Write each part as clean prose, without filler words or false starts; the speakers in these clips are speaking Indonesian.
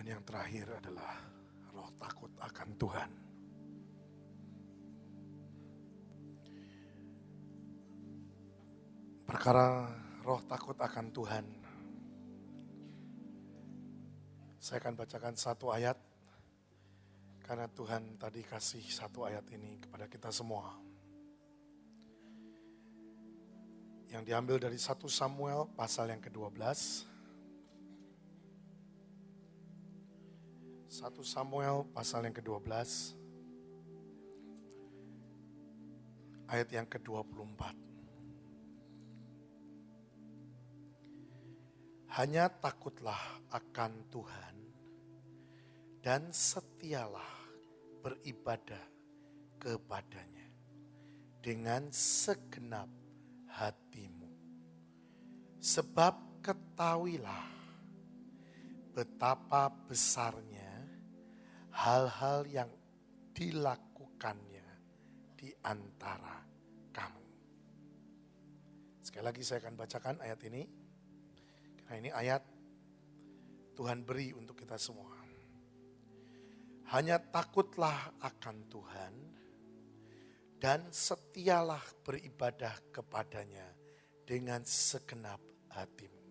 Dan yang terakhir adalah roh takut akan Tuhan. Perkara roh takut akan Tuhan, saya akan bacakan satu ayat, karena Tuhan tadi kasih satu ayat ini kepada kita semua. Yang diambil dari 1 Samuel pasal yang ke-12. 1 Samuel pasal yang ke-12, ayat yang ke-24. Hanya takutlah akan Tuhan dan setialah beribadah kepadanya dengan segenap hatimu. Sebab ketahuilah betapa besarnya hal-hal yang dilakukannya di antara kamu. Sekali lagi saya akan bacakan ayat ini. Nah, ini ayat Tuhan beri untuk kita semua. Hanya takutlah akan Tuhan dan setialah beribadah kepadanya dengan segenap hatimu.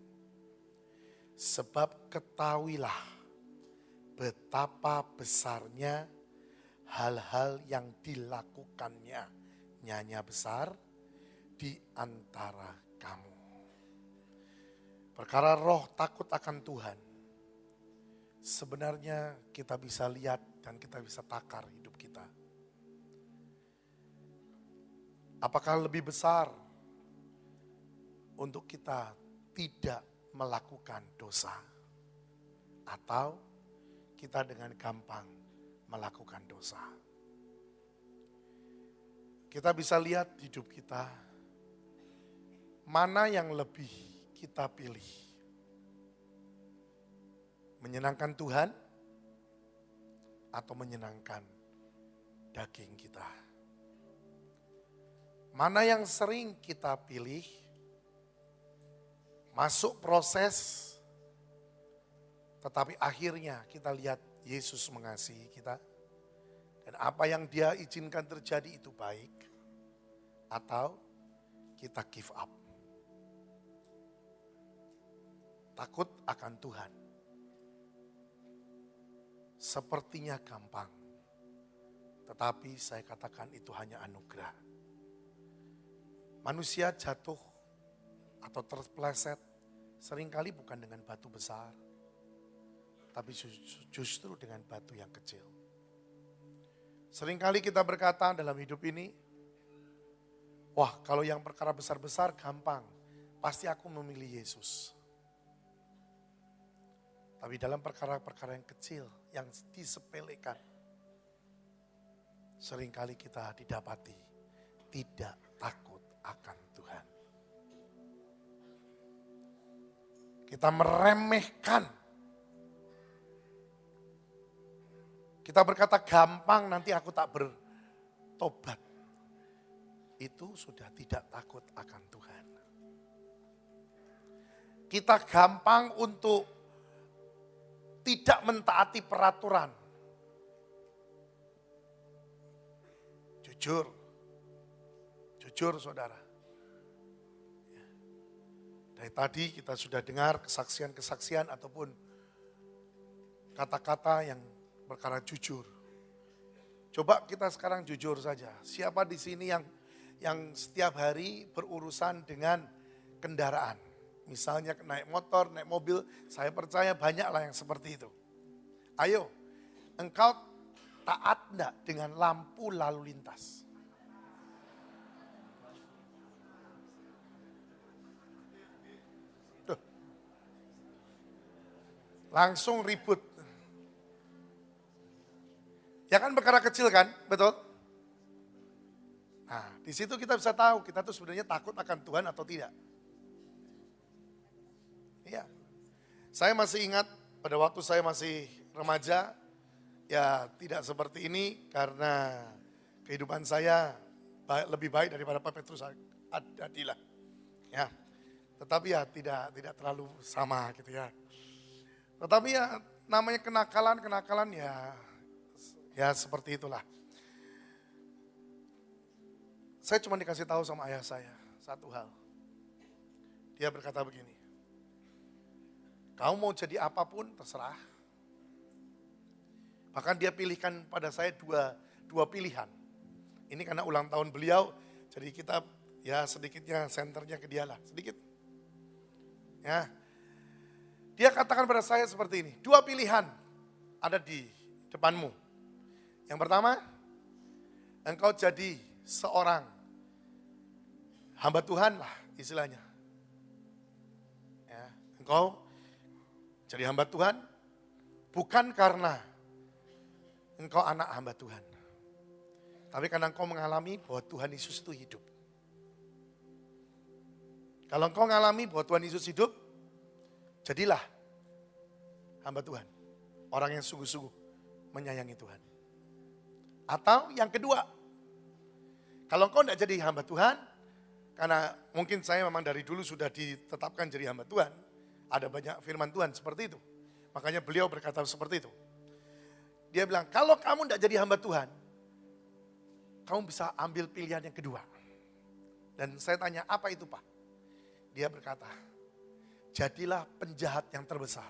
Sebab ketahuilah betapa besarnya hal-hal yang dilakukannya, nyanya besar, di antara kamu. Perkara roh takut akan Tuhan, sebenarnya kita bisa lihat dan kita bisa takar hidup kita. Apakah lebih besar untuk kita tidak melakukan dosa, atau kita dengan gampang melakukan dosa? Kita bisa lihat hidup kita, mana yang lebih kita pilih. Menyenangkan Tuhan atau menyenangkan daging kita? Mana yang sering kita pilih? Masuk proses, tetapi akhirnya kita lihat Yesus mengasihi kita. Dan apa yang Dia izinkan terjadi itu baik. Atau kita give up. Takut akan Tuhan. Sepertinya gampang. Tetapi saya katakan itu hanya anugerah. Manusia jatuh atau terpeleset seringkali bukan dengan batu besar. Tapi justru dengan batu yang kecil. Seringkali kita berkata dalam hidup ini, wah kalau yang perkara besar-besar gampang, pasti aku memilih Yesus. Tapi dalam perkara-perkara yang kecil, yang disepelekan, seringkali kita didapati tidak takut akan Tuhan. Kita meremehkan. Kita berkata gampang, nanti aku tak bertobat. Itu sudah tidak takut akan Tuhan. Kita gampang untuk tidak mentaati peraturan. Jujur saudara. Dari tadi kita sudah dengar kesaksian-kesaksian ataupun kata-kata yang perkara jujur. Coba kita sekarang jujur saja. Siapa di sini yang setiap hari berurusan dengan kendaraan? Misalnya naik motor, naik mobil, saya percaya banyaklah yang seperti itu. Ayo, engkau taat enggak dengan lampu lalu lintas? Tuh. Langsung ribut. Ya kan perkara kecil kan, betul? Nah, di situ kita bisa tahu kita tuh sebenarnya takut akan Tuhan atau tidak. Iya. Saya masih ingat pada waktu saya masih remaja, ya tidak seperti ini karena kehidupan saya lebih baik daripada Pak Petrus Adila. Ya. Tetapi ya tidak terlalu sama gitu ya. Tetapi ya namanya kenakalan ya seperti itulah. Saya cuma dikasih tahu sama ayah saya satu hal. Dia berkata begini, kamu mau jadi apapun terserah. Bahkan dia pilihkan pada saya dua pilihan. Ini karena ulang tahun beliau, jadi kita ya sedikitnya senternya ke dia lah, sedikit. Ya, dia katakan pada saya seperti ini, dua pilihan ada di depanmu. Yang pertama, engkau jadi seorang hamba Tuhan lah istilahnya. Ya, engkau jadi hamba Tuhan bukan karena engkau anak hamba Tuhan. Tapi karena engkau mengalami bahwa Tuhan Yesus itu hidup. Kalau engkau mengalami bahwa Tuhan Yesus hidup, jadilah hamba Tuhan. Orang yang sungguh-sungguh menyayangi Tuhan. Atau yang kedua, kalau engkau tidak jadi hamba Tuhan, karena mungkin saya memang dari dulu sudah ditetapkan jadi hamba Tuhan, ada banyak firman Tuhan seperti itu. Makanya beliau berkata seperti itu. Dia bilang, kalau kamu tidak jadi hamba Tuhan, kamu bisa ambil pilihan yang kedua. Dan saya tanya, apa itu Pak? Dia berkata, jadilah penjahat yang terbesar.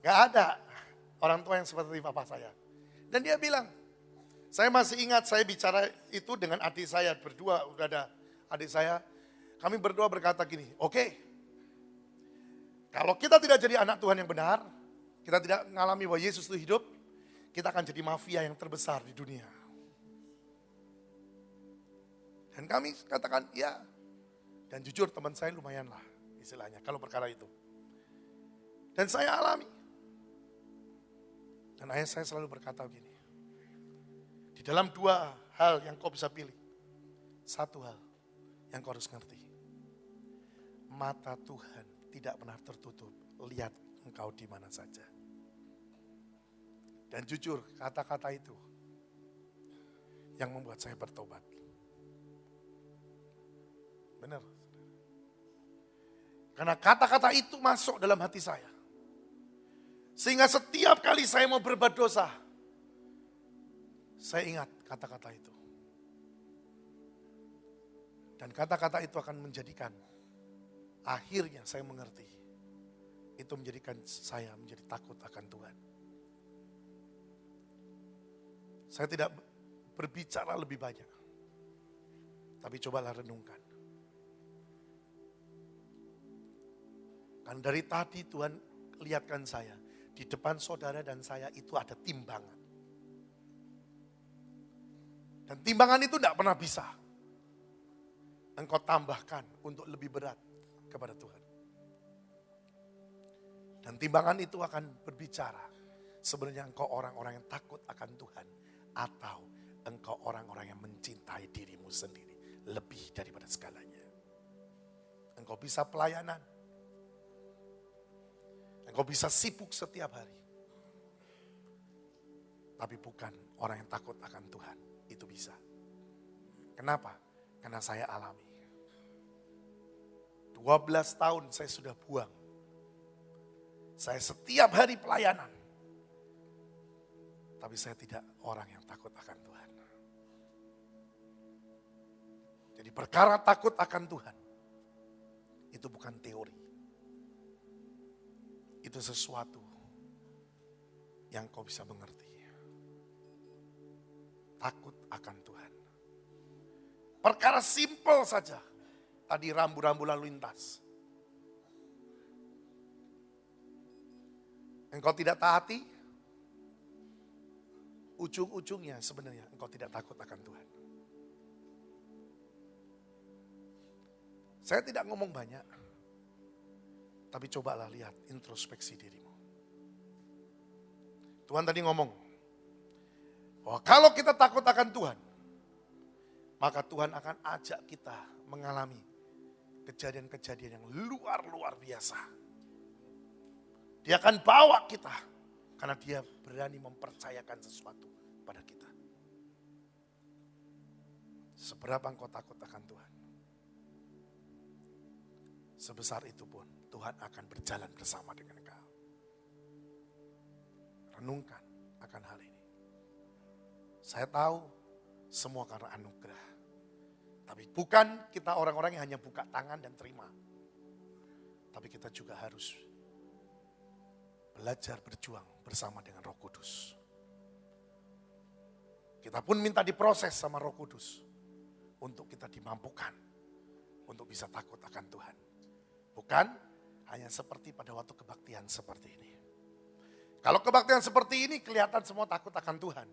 Gak ada orang tua yang seperti papa saya. Dan dia bilang, saya masih ingat saya bicara itu dengan adik saya berdua, udah ada adik saya. Kami berdua berkata gini, oke, kalau kita tidak jadi anak Tuhan yang benar, kita tidak mengalami bahwa Yesus itu hidup, kita akan jadi mafia yang terbesar di dunia. Dan kami katakan, ya. Dan jujur teman saya lumayan lah istilahnya kalau perkara itu. Dan saya alami. Dan ayah saya selalu berkata begini, di dalam dua hal yang kau bisa pilih, satu hal yang kau harus ngerti. Mata Tuhan tidak pernah tertutup, lihat engkau di mana saja. Dan jujur, kata-kata itu yang membuat saya bertobat. Benar. Karena kata-kata itu masuk dalam hati saya. Sehingga setiap kali saya mau berbuat dosa, saya ingat kata-kata itu. Dan kata-kata itu akan menjadikan, akhirnya saya mengerti. Itu menjadikan saya menjadi takut akan Tuhan. Saya tidak berbicara lebih banyak. Tapi cobalah renungkan. Kan dari tadi Tuhan lihatkan saya. Di depan saudara dan saya itu ada timbangan. Dan timbangan itu tidak pernah bisa engkau tambahkan untuk lebih berat kepada Tuhan. Dan timbangan itu akan berbicara. Sebenarnya engkau orang-orang yang takut akan Tuhan. Atau engkau orang-orang yang mencintai dirimu sendiri. Lebih daripada segalanya. Engkau bisa pelayanan. Engkau bisa sibuk setiap hari. Tapi bukan orang yang takut akan Tuhan. Itu bisa. Kenapa? Karena saya alami. 12 tahun saya sudah buang. Saya setiap hari pelayanan. Tapi saya tidak orang yang takut akan Tuhan. Jadi perkara takut akan Tuhan. Itu bukan teori. Itu sesuatu yang kau bisa mengerti. Takut akan Tuhan. Perkara simpel saja. Tadi rambu-rambu lalu lintas. Engkau tidak taati, ujung-ujungnya sebenarnya engkau tidak takut akan Tuhan. Saya tidak ngomong banyak. Tapi cobalah lihat introspeksi dirimu. Tuhan tadi ngomong, bahwa kalau kita takut akan Tuhan, maka Tuhan akan ajak kita mengalami kejadian-kejadian yang luar biasa. Dia akan bawa kita, karena dia berani mempercayakan sesuatu pada kita. Seberapa engkau takut akan Tuhan? sebesar itu pun Tuhan akan berjalan bersama dengan kau. Renungkan akan hal ini. Saya tahu semua karena anugerah. Tapi bukan kita orang-orang yang hanya buka tangan dan terima. Tapi kita juga harus belajar berjuang bersama dengan Roh Kudus. Kita pun minta diproses sama Roh Kudus untuk kita dimampukan untuk bisa takut akan Tuhan. Bukan hanya seperti pada waktu kebaktian seperti ini. Kalau kebaktian seperti ini kelihatan semua takut akan Tuhan.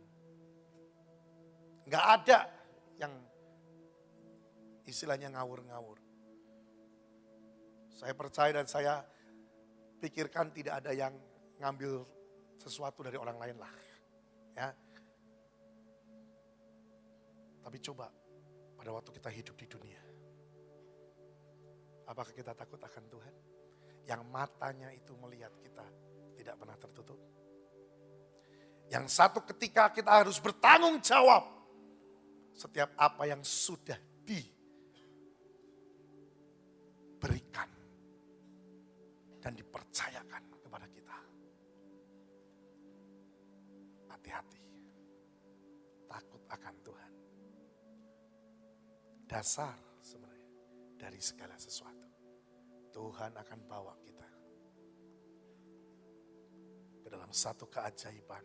Enggak ada yang istilahnya ngawur-ngawur. Saya percaya dan saya pikirkan tidak ada yang ngambil sesuatu dari orang lain lah. Ya. Tapi coba pada waktu kita hidup di dunia. Apakah kita takut akan Tuhan? Yang matanya itu melihat kita tidak pernah tertutup. Yang satu ketika kita harus bertanggung jawab. Setiap apa yang sudah diberikan. Dan dipercayakan kepada kita. Hati-hati. Takut akan Tuhan. Dasar sebenarnya dari segala sesuatu. Tuhan akan bawa kita ke dalam satu keajaiban.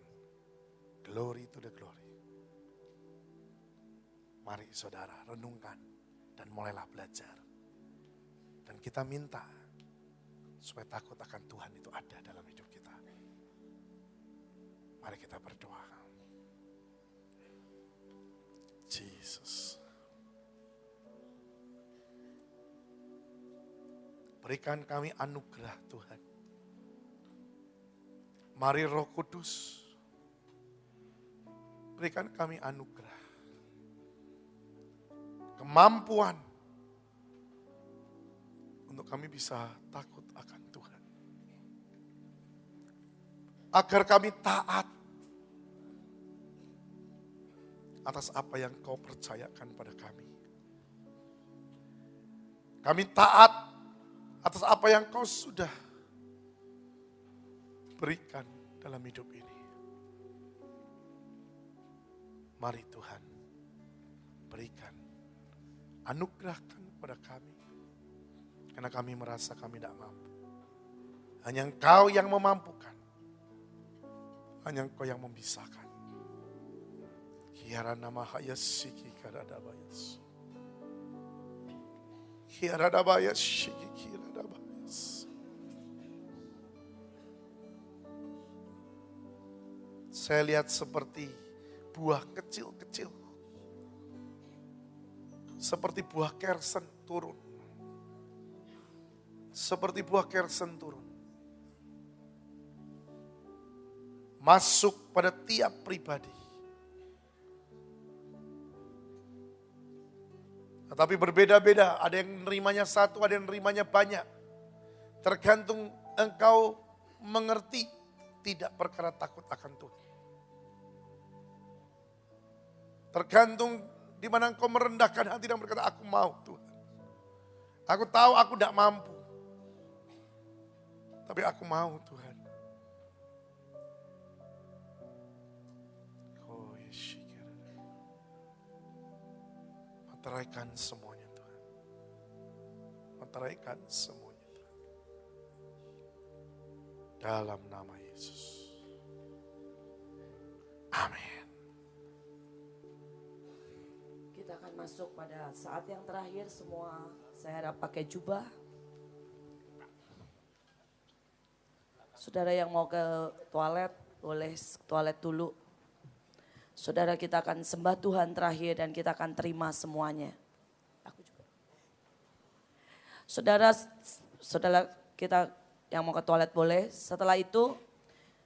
Glory to the glory. Mari saudara renungkan dan mulailah belajar. Dan kita minta supaya takut akan Tuhan itu ada dalam hidup kita. Mari kita berdoa. Jesus. Berikan kami anugerah Tuhan. Mari Roh Kudus. Berikan kami anugerah. Kemampuan. Untuk kami bisa takut akan Tuhan. Agar kami taat. Atas apa yang kau percayakan pada kami. Kami taat atas apa yang kau sudah berikan dalam hidup ini. Mari Tuhan, berikan, anugerahkan kepada kami. Karena kami merasa kami tidak mampu. Hanya Engkau yang memampukan. Hanya Engkau yang membisahkan. Kiara nama hayasiki karadabayas. Kiaradabayas shiki kiradabayas. Saya lihat seperti buah kecil-kecil. Seperti buah kersen turun. Seperti buah kersen turun. Masuk pada tiap pribadi. Tetapi berbeda-beda, ada yang nerimanya satu, ada yang nerimanya banyak. Tergantung engkau mengerti, tidak perkara takut akan Tuhan. Tergantung di mana engkau merendahkan hati dan berkata, aku mau Tuhan. Aku tahu aku tidak mampu. Tapi aku mau Tuhan. Oh Yesus. Materaikan semuanya Tuhan. Materaikan semuanya Tuhan. Dalam nama Yesus. Amin. Kita akan masuk pada saat yang terakhir, semua saya harap pakai jubah. Saudara yang mau ke toilet, boleh toilet dulu. Saudara, kita akan sembah Tuhan terakhir dan kita akan terima semuanya. Aku juga. Saudara kita yang mau ke toilet boleh. Setelah itu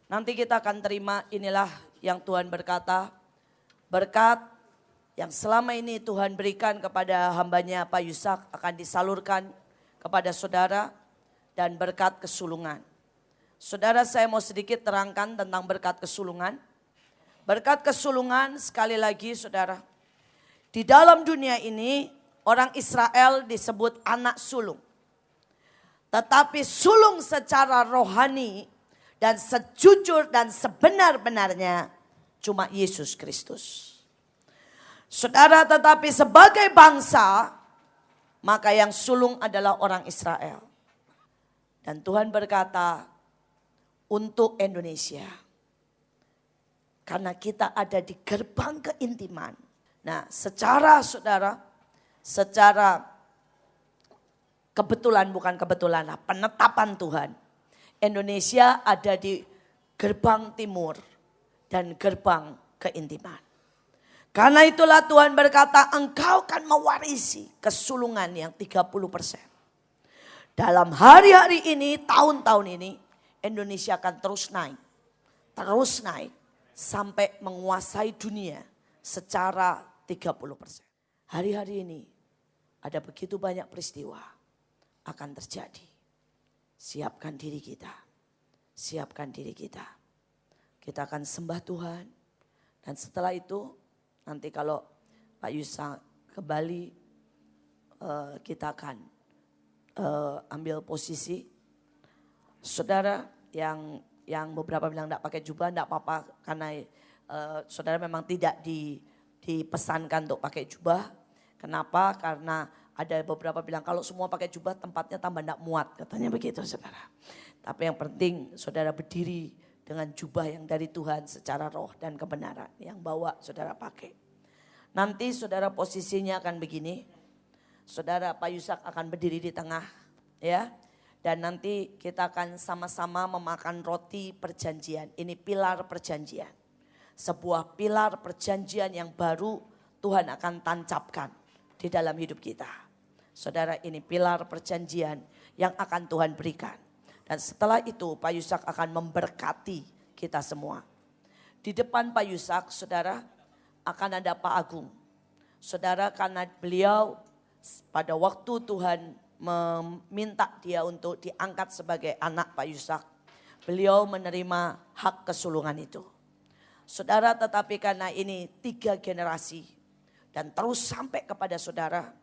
nanti kita akan terima, inilah yang Tuhan berkata. Berkat yang selama ini Tuhan berikan kepada hambanya Pak Yusak akan disalurkan kepada saudara dan berkat kesulungan. Saudara, saya mau sedikit terangkan tentang berkat kesulungan. Berkat kesulungan sekali lagi saudara. Di dalam dunia ini orang Israel disebut anak sulung. Tetapi sulung secara rohani dan sejujur dan sebenar-benarnya cuma Yesus Kristus. Saudara, tetapi sebagai bangsa, maka yang sulung adalah orang Israel. Dan Tuhan berkata untuk Indonesia, karena kita ada di gerbang keintiman. Nah, secara kebetulan, bukan kebetulan, penetapan Tuhan. Indonesia ada di gerbang timur dan gerbang keintiman. Karena itulah Tuhan berkata, engkau akan mewarisi kesulungan yang 30%. Dalam hari-hari ini, tahun-tahun ini, Indonesia akan terus naik. Sampai menguasai dunia secara 30%. Hari-hari ini ada begitu banyak peristiwa akan terjadi. Siapkan diri kita. Kita akan sembah Tuhan. Dan setelah itu nanti kalau Pak Yusak ke Bali, kita akan ambil posisi. Saudara yang beberapa bilang tidak pakai jubah, tidak apa-apa. Karena saudara memang tidak dipesankan untuk pakai jubah. Kenapa? Karena ada beberapa bilang kalau semua pakai jubah tempatnya tambah tidak muat. Katanya begitu saudara. Tapi yang penting saudara berdiri dengan jubah yang dari Tuhan secara roh dan kebenaran. Yang bawa saudara pakai. Nanti saudara posisinya akan begini. Saudara Pak Yusak akan berdiri di tengah. Ya. Dan nanti kita akan sama-sama memakan roti perjanjian. Ini pilar perjanjian. Sebuah pilar perjanjian yang baru Tuhan akan tancapkan di dalam hidup kita. Saudara, ini pilar perjanjian yang akan Tuhan berikan. Dan setelah itu Pak Yusak akan memberkati kita semua. Di depan Pak Yusak, saudara, akan ada Pak Agung. Saudara, karena beliau pada waktu Tuhan meminta dia untuk diangkat sebagai anak Pak Yusak, beliau menerima hak kesulungan itu. Saudara, tetapi karena ini 3 generasi dan terus sampai kepada saudara,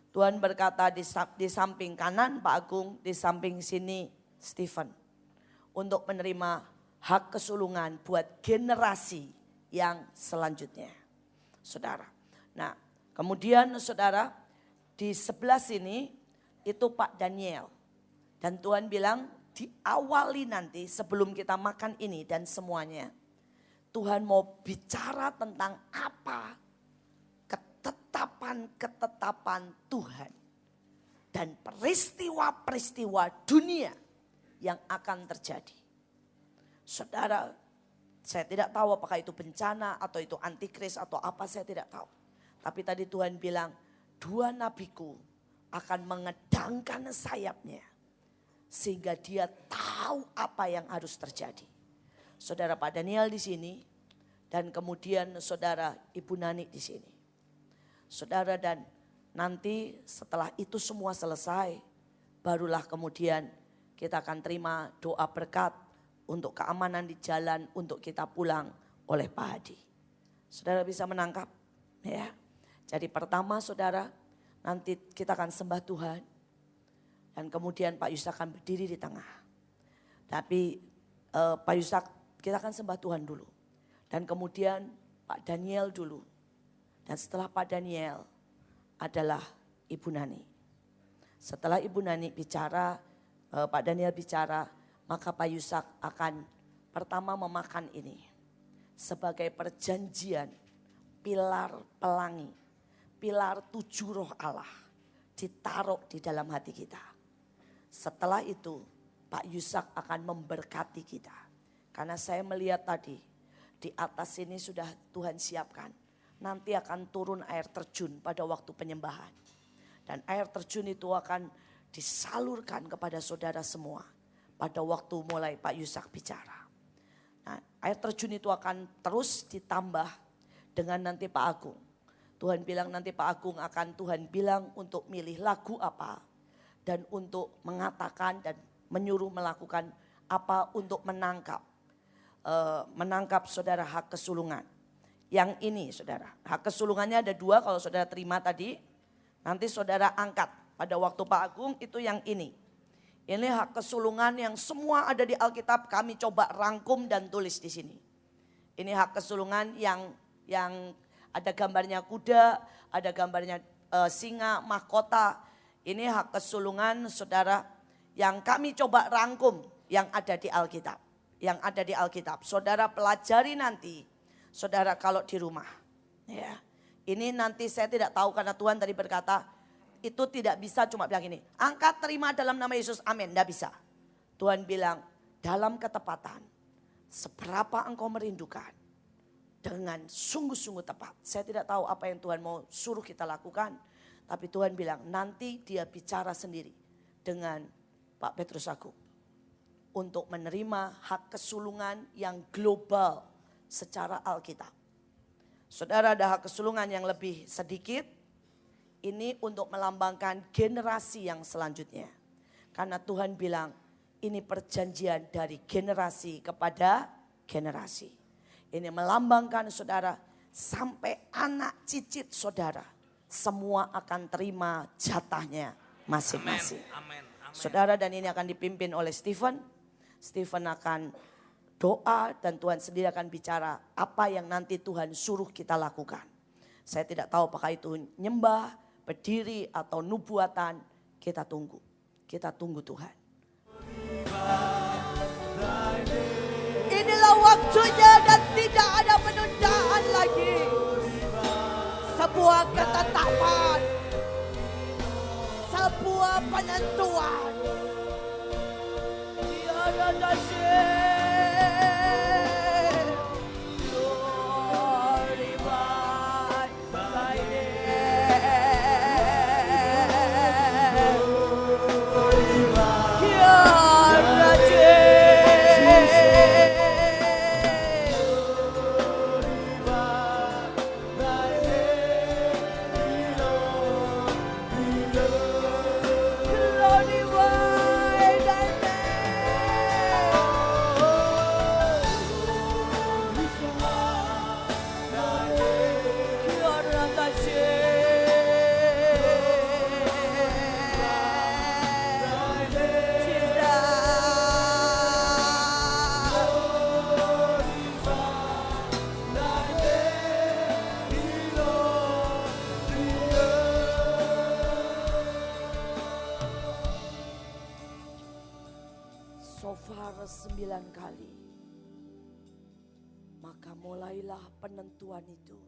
Tuhan berkata di samping kanan Pak Agung, di samping sini Stephen, untuk menerima hak kesulungan buat generasi yang selanjutnya. Saudara. Nah, kemudian saudara, di sebelah sini itu Pak Daniel. Dan Tuhan bilang diawali nanti sebelum kita makan ini dan semuanya, Tuhan mau bicara tentang apa ketetapan Tuhan. Dan peristiwa-peristiwa dunia yang akan terjadi. Saudara, saya tidak tahu apakah itu bencana atau itu antikris atau apa, saya tidak tahu. Tapi tadi Tuhan bilang, 2 nabiku akan mengedangkan sayapnya. Sehingga dia tahu apa yang harus terjadi. Saudara Pak Daniel di sini. Dan kemudian saudara Ibu Nani di sini. Saudara, dan nanti setelah itu semua selesai, barulah kemudian kita akan terima doa berkat untuk keamanan di jalan untuk kita pulang oleh Pak Hadi. Saudara bisa menangkap? Ya. Jadi pertama saudara, nanti kita akan sembah Tuhan. Dan kemudian Pak Yusak akan berdiri di tengah. Tapi Pak Yusak, kita akan sembah Tuhan dulu. Dan kemudian Pak Daniel dulu. Dan setelah Pak Daniel adalah Ibu Nani. Setelah Ibu Nani bicara, Pak Daniel bicara, maka Pak Yusak akan pertama memakan ini. Sebagai perjanjian, pilar pelangi, pilar 7 roh Allah ditaruh di dalam hati kita. Setelah itu Pak Yusak akan memberkati kita. Karena saya melihat tadi di atas ini sudah Tuhan siapkan. Nanti akan turun air terjun pada waktu penyembahan. Dan air terjun itu akan disalurkan kepada saudara semua. Pada waktu mulai Pak Yusak bicara. Nah, air terjun itu akan terus ditambah dengan nanti Pak Agung. Tuhan bilang nanti Pak Agung akan Tuhan bilang untuk milih lagu apa. Dan untuk mengatakan dan menyuruh melakukan apa untuk menangkap saudara hak kesulungan. Yang ini saudara, hak kesulungannya ada 2 kalau saudara terima tadi. Nanti saudara angkat pada waktu Pak Agung itu yang ini. Ini hak kesulungan yang semua ada di Alkitab, kami coba rangkum dan tulis di sini. Ini hak kesulungan yang ada gambarnya kuda, ada gambarnya singa, mahkota. Ini hak kesulungan saudara yang kami coba rangkum yang ada di Alkitab. Yang ada di Alkitab. Saudara pelajari nanti, saudara kalau di rumah. Ya. Ini nanti saya tidak tahu karena Tuhan tadi berkata, itu tidak bisa cuma bilang ini, angkat terima dalam nama Yesus, amin. Tidak bisa. Tuhan bilang dalam ketepatan, seberapa engkau merindukan dengan sungguh-sungguh tepat. Saya tidak tahu apa yang Tuhan mau suruh kita lakukan. Tapi Tuhan bilang nanti dia bicara sendiri dengan Pak Petrus Agung. Untuk menerima hak kesulungan yang global secara Alkitab. Saudara ada hak kesulungan yang lebih sedikit. Ini untuk melambangkan generasi yang selanjutnya. Karena Tuhan bilang ini perjanjian dari generasi kepada generasi. Ini melambangkan saudara sampai anak cicit saudara. Semua akan terima jatahnya masing-masing. Amin. Saudara dan ini akan dipimpin oleh Stephen. Stephen akan doa dan Tuhan sendiri akan bicara apa yang nanti Tuhan suruh kita lakukan. Saya tidak tahu apakah itu nyembah, berdiri atau nubuatan, kita tunggu. Kita tunggu Tuhan. Inilah waktunya dan tidak ada penundaan lagi. Sebuah ketetapan. Sebuah penentuan. Tiada dasar. Shofar 9 kali. Maka mulailah penentuan itu.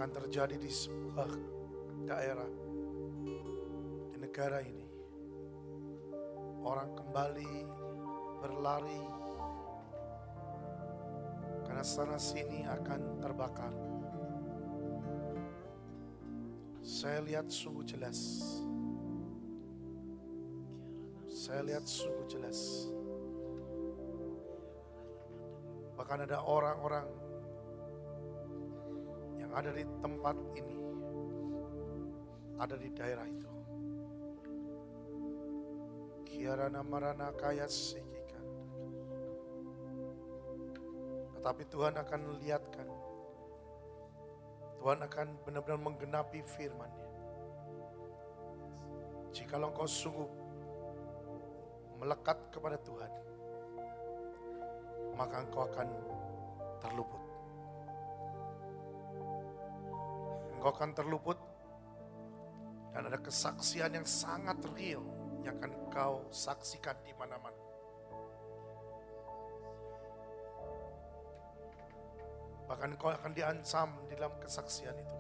Akan terjadi di sebuah daerah di negara ini. Orang kembali berlari karena sana sini akan terbakar. Saya lihat sungguh jelas. Saya lihat sungguh jelas. Bahkan ada orang-orang yang ada di tempat ini, ada di daerah itu. Kiarana marana kaya sikikan. Tetapi Tuhan akan lihatkan. Tuhan akan benar-benar menggenapi firman-Nya. Jikalau engkau sungguh melekat kepada Tuhan, maka engkau akan terluput. Engkau akan terluput dan ada kesaksian yang sangat real yang akan engkau saksikan di mana-mana. Bahkan engkau akan diancam di dalam kesaksian itu.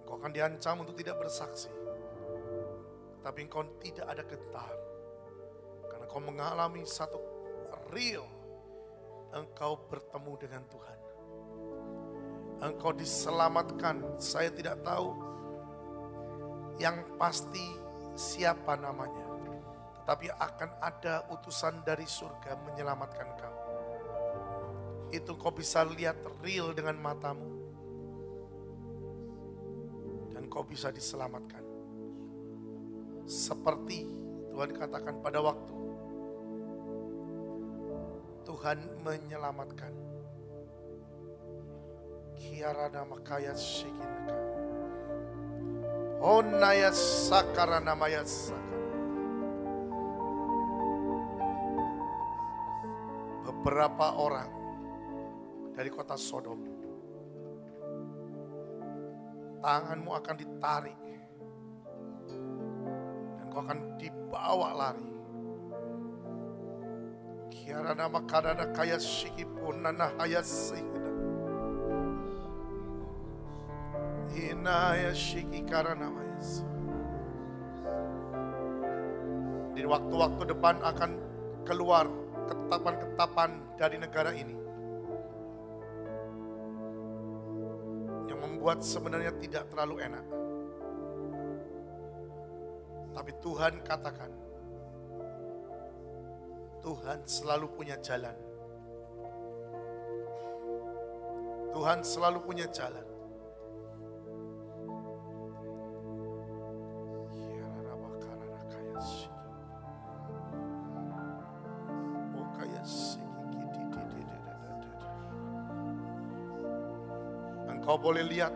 Engkau akan diancam untuk tidak bersaksi. Tapi engkau tidak ada gentar. Karena engkau mengalami satu real. Engkau bertemu dengan Tuhan. Engkau diselamatkan. Saya tidak tahu yang pasti siapa namanya. Tetapi akan ada utusan dari surga menyelamatkan kau. Itu kau bisa lihat real dengan matamu. Dan kau bisa diselamatkan. Seperti Tuhan katakan pada waktu Tuhan menyelamatkan. Kiarana makaya shikinaka. Onaya sakarana maya sakara. Beberapa orang dari kota Sodom, tanganmu akan ditarik dan kau akan dibawa lari. Kiarana makadana kaya shikipunana hayasihida. Inaya shikikarana mayas. Di waktu-waktu depan akan keluar ketetapan-ketetapan dari negara ini. Buat sebenarnya tidak terlalu enak. Tapi Tuhan katakan, Tuhan selalu punya jalan. Tuhan selalu punya jalan. Engkau boleh lihat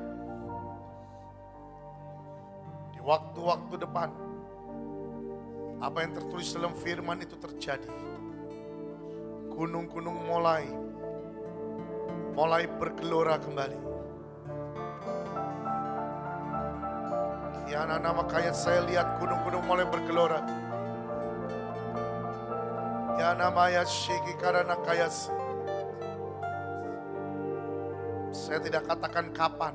di waktu-waktu depan apa yang tertulis dalam firman itu terjadi. Gunung-gunung mulai bergelora kembali. Kiana nama kaya saya lihat gunung-gunung mulai bergelora. Ya namanya syiki karena kaya. Saya tidak katakan kapan,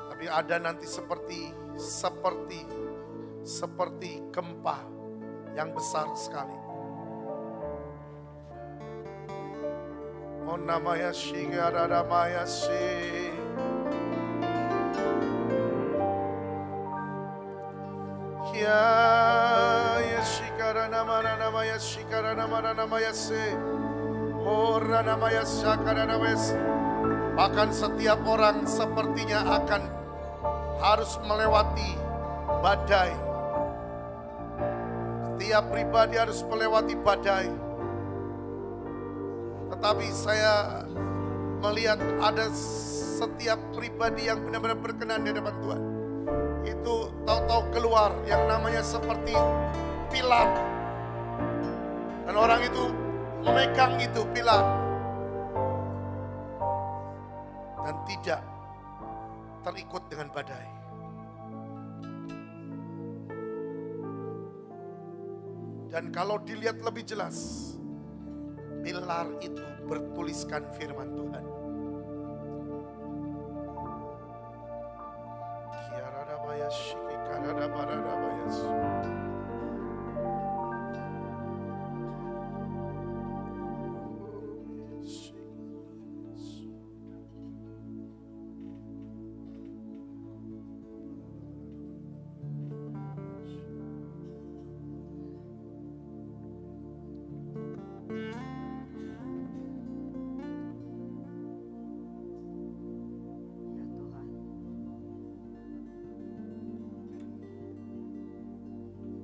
tapi ada nanti seperti gempa yang besar sekali. Oh namanya shigara namanya shi. Ya shigara namanya shigara namanya shi. Oh namanya shakara namanya shi. Bahkan setiap orang sepertinya akan harus melewati badai. Setiap pribadi harus melewati badai. Tetapi saya melihat ada setiap pribadi yang benar-benar berkenan di hadapan Tuhan. Itu tahu-tahu keluar yang namanya seperti pilar. Dan orang itu memegang itu pilar. Dan tidak terikut dengan badai. Dan kalau dilihat lebih jelas, pilar itu bertuliskan firman Tuhan.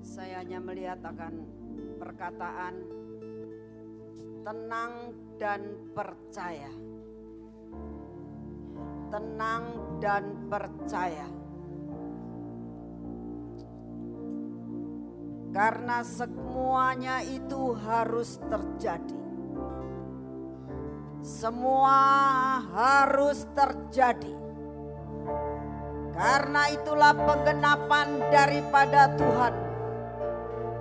Saya hanya melihat akan perkataan tenang dan percaya. Tenang dan percaya. Karena semuanya itu harus terjadi. Semua harus terjadi. Karena itulah penggenapan daripada Tuhan.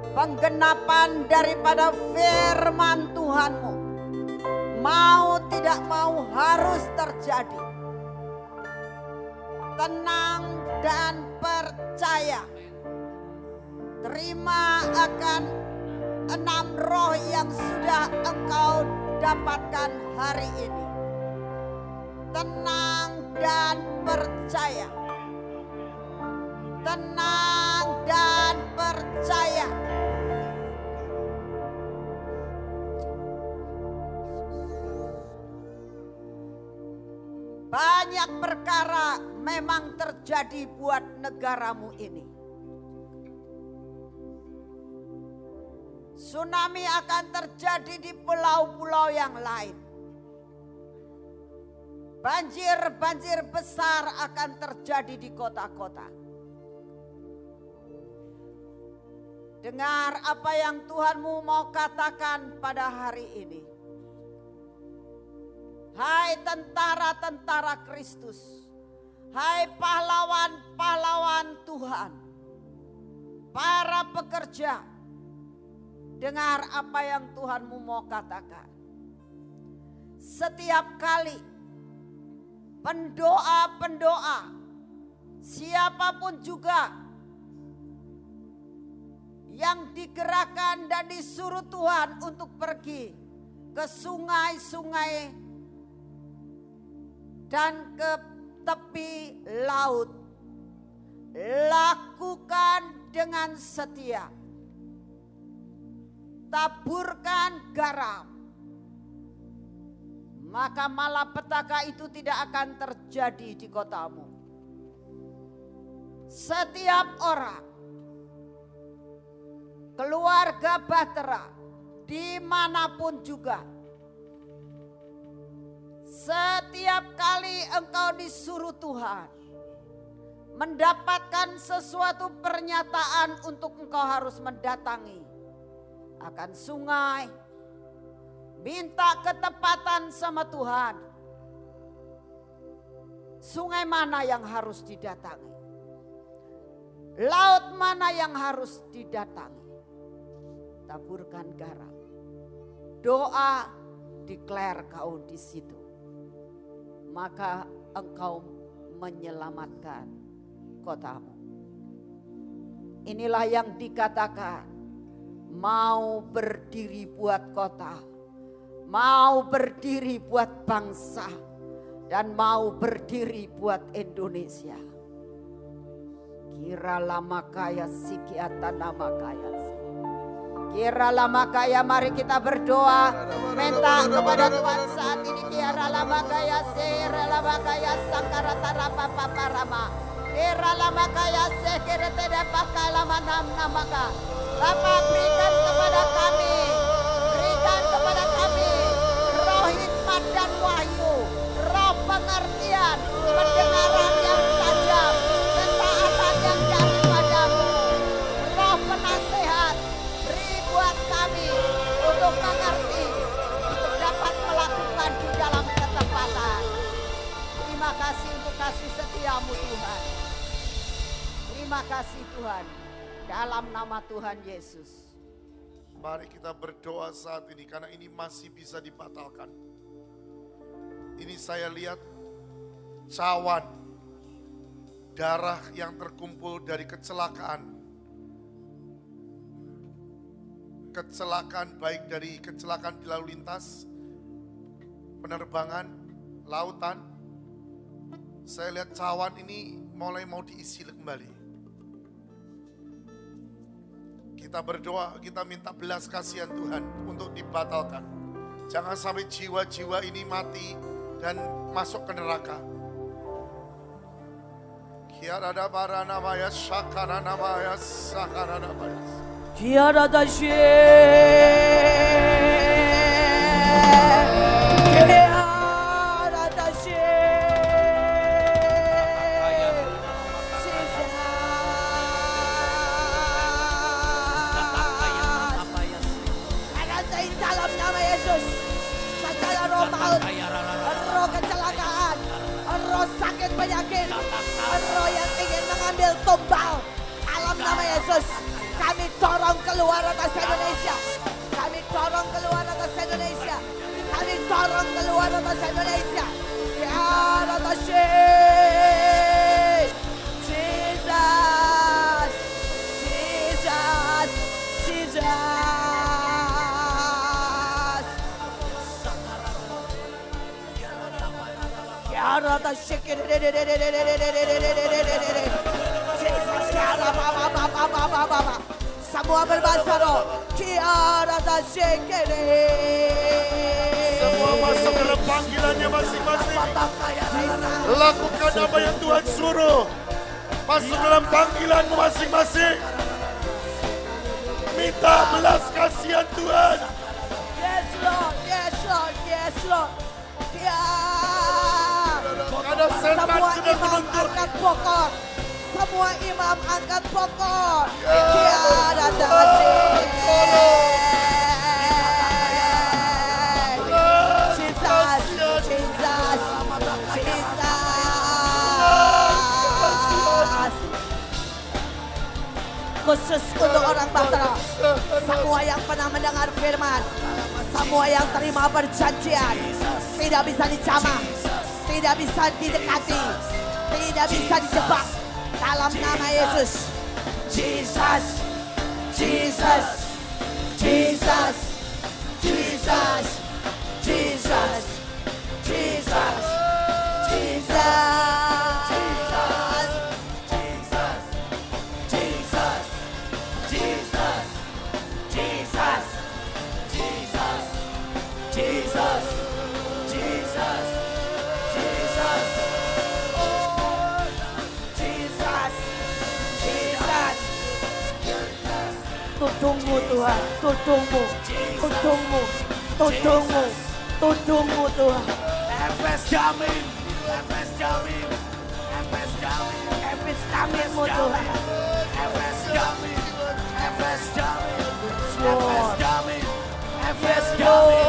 Penggenapan daripada firman Tuhan-Mu. Mau tidak mau harus terjadi. Tenang dan percaya. Terima akan 6 roh yang sudah engkau dapatkan hari ini. Tenang dan percaya. Tenang dan percaya. Banyak perkara memang terjadi buat negaramu ini. Tsunami akan terjadi di pulau-pulau yang lain. Banjir-banjir besar akan terjadi di kota-kota. Dengar apa yang Tuhanmu mau katakan pada hari ini. Hai tentara-tentara Kristus. Hai pahlawan-pahlawan Tuhan. Para pekerja. Dengar apa yang Tuhanmu mau katakan. Setiap kali pendoa-pendoa, siapapun juga yang digerakkan dan disuruh Tuhan untuk pergi ke sungai-sungai dan ke tepi laut, lakukan dengan setia. Taburkan garam, maka malapetaka itu tidak akan terjadi di kotamu. Setiap orang, keluarga Bahtera, dimanapun juga, setiap kali engkau disuruh Tuhan mendapatkan sesuatu pernyataan untuk engkau harus mendatangi akan sungai, minta ketepatan sama Tuhan. Sungai mana yang harus didatangi? Laut mana yang harus didatangi? Taburkan garam. Doa, declare kau di situ. Maka engkau menyelamatkan kotamu. Inilah yang dikatakan. Mau berdiri buat kota, mau berdiri buat bangsa, dan mau berdiri buat Indonesia. Kira lama kaya sikiatan nama kaya. Kira lama kaya, mari kita berdoa, minta kepada Tuhan saat ini. Kira lama kaya, sera lama kaya, sangkara tarapa paparama. Kira lama kaya, sekira tidak pakai lama nama. Bapak berikan kepada kami roh hikmat dan wahyu, roh pengertian, pendengaran yang tajam, ketaatan yang daripadamu, roh penasehat, beri buat kami untuk mengerti, untuk dapat melakukan di dalam ketepatan. Terima kasih untuk kasih setiamu Tuhan. Terima kasih Tuhan. Dalam nama Tuhan Yesus. Mari kita berdoa saat ini karena ini masih bisa dibatalkan. Ini saya lihat cawan darah yang terkumpul dari kecelakaan. Kecelakaan baik dari kecelakaan di lalu lintas, penerbangan, lautan. Saya lihat cawan ini mulai mau diisi kembali. Kita berdoa, kita minta belas kasihan Tuhan untuk dibatalkan. Jangan sampai jiwa-jiwa ini mati dan masuk ke neraka. Kiarada barana maya sakarana maya sakarana maya. Kiarada she. Dalam nama Yesus, segala roh maut, roh kecelakaan, roh sakit penyakit, roh yang ingin mengambil tumbal, dalam nama Yesus, kami dorong keluar atas Indonesia, kami dorong keluar atas Indonesia, kami dorong keluar atas Indonesia, biar atas Jesus, Jesus, Jesus. Semua berbahasa roh. Semua masuk dalam panggilannya masing-masing. Lakukan apa yang Tuhan suruh. Masuk dalam panggilanmu masing-masing. Minta belas kasihan Tuhan. Yes Lord, yes Lord, yes Lord. Karena setan Semua sudah imam menuntut. angkat pokok. Semua imam angkat pokok. Tiada dasih. Jesus, Jesus, Jesus. Khusus untuk orang Bahtera, semua yang pernah mendengar firman, semua yang terima perjanjian, tidak bisa dicamah, tidak bisa didekati, tidak bisa dijebak. Dalam nama Yesus, Jesus, Jesus, Jesus, Jesus, Jesus, Jesus, Tudungmu Tuhan, tudungmu, tudungmu, tudungmu, tudungmu Tuhan. Efes Jamin, Efes Jamin, Efes Jamin, Efes Jaminmu Tuhan. Efes Jamin, Efes Jamin, Lord. Efes Jamin, Yes, Efes Jamin,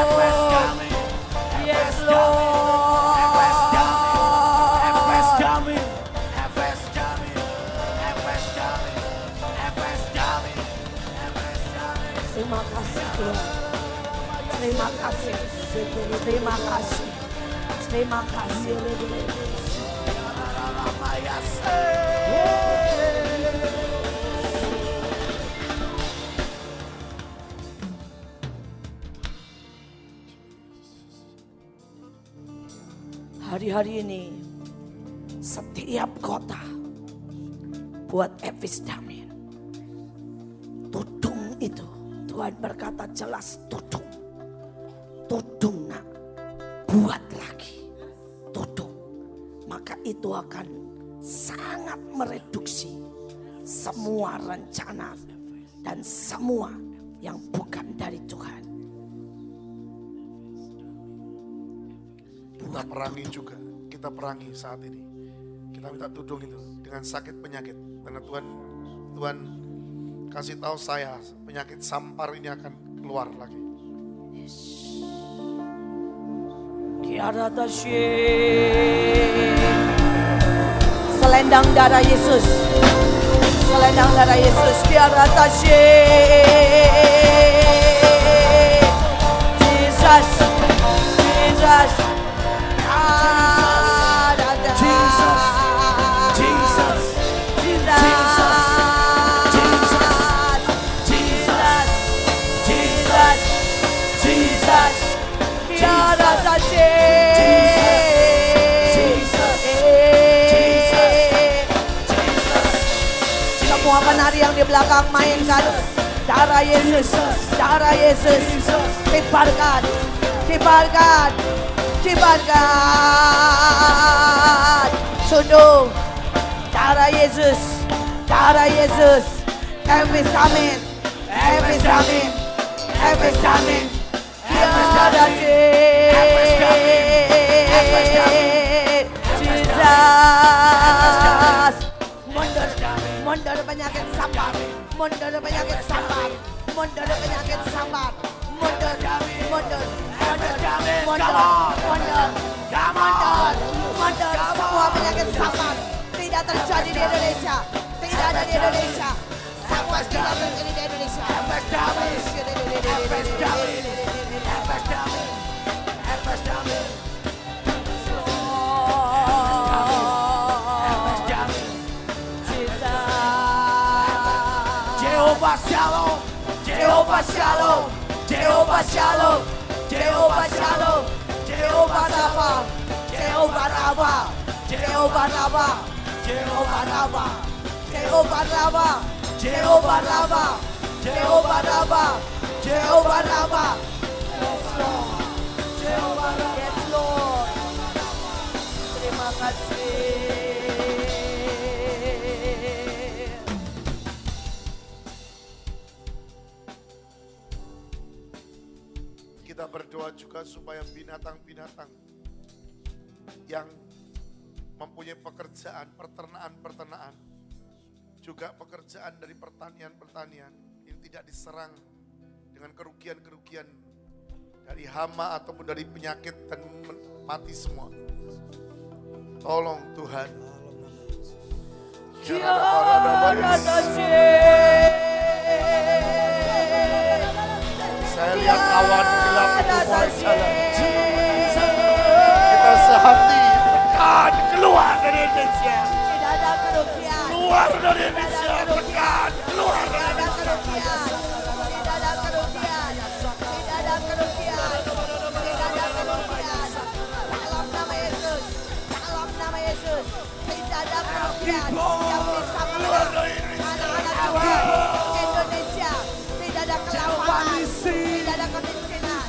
Efes Lord. Jamin, Yes, Lord. Efes Jamin, Efes Jamin, Efes Jamin, Efes Jamin, Efes Jamin, Efes Jamin. Terima kasih Tuhan. Terima kasih. Terima kasih. Terima kasih. Hari-hari ini setiap kota buat Efes Damin. Tudung itu Tuhan berkata jelas, tudung. Tudung nak, buat lagi tudung. Maka itu akan sangat mereduksi semua rencana dan semua yang bukan dari Tuhan. Kita perangi juga, kita perangi saat ini. Kita minta tudung itu dengan sakit penyakit. Karena Tuhan kasih tahu saya penyakit sampar ini akan keluar lagi. Selendang darah Yesus, selendang darah Yesus. Jesus, Jesus. Semua penari yang di belakang mainkan darah Yesus, darah Yesus. Kibarkan, kibarkan, kibarkan. Sundung darah Yesus, darah Yesus. Efes Damin, Efes Damin, Efes Damin. Mundur penyakit sabar, mundur penyakit sabar, mundur penyakit sabar, mundur, mundur, mundur, semua penyakit sabar tidak terjadi di Indonesia, tidak ada di Indonesia, sabar tidak terjadi di Indonesia. Jehovah Shalom, Jehovah Shalom, Jehovah Shalom, Jehovah Shalom, Jehovah Rafa, Jehovah Rafa, Jehovah Rafa, Jehovah Rafa, Jehovah Rafa, Jehovah Rafa, Jehovah Rafa, Jehovah Rafa. Yes Lord, Jehovah Rafa. Yes Lord. Terima kasih. Kita berdoa juga supaya binatang-binatang yang mempunyai pekerjaan peternakan, juga pekerjaan dari pertanian ini tidak diserang dengan kerugian-kerugian dari hama ataupun dari penyakit dan mati semua. Tolong Tuhan. Saya lihat awan gelap itu mulai jalan. Kita sehati tekan keluar dari Indonesia. Tidak ada kerugian. Keluar dari Indonesia, tekan keluar dari Tidak ada Indonesia. kerugian. Tidak ada kerugian. Tidak ada kerugian. Tidak ada kerugian. Dalam nama Yesus. Dalam nama Yesus. Tidak ada kerugian yang bisa menolong anak-anak Tuhan Indonesia. Tidak ada kelaparan. Tidak ada kemiskinan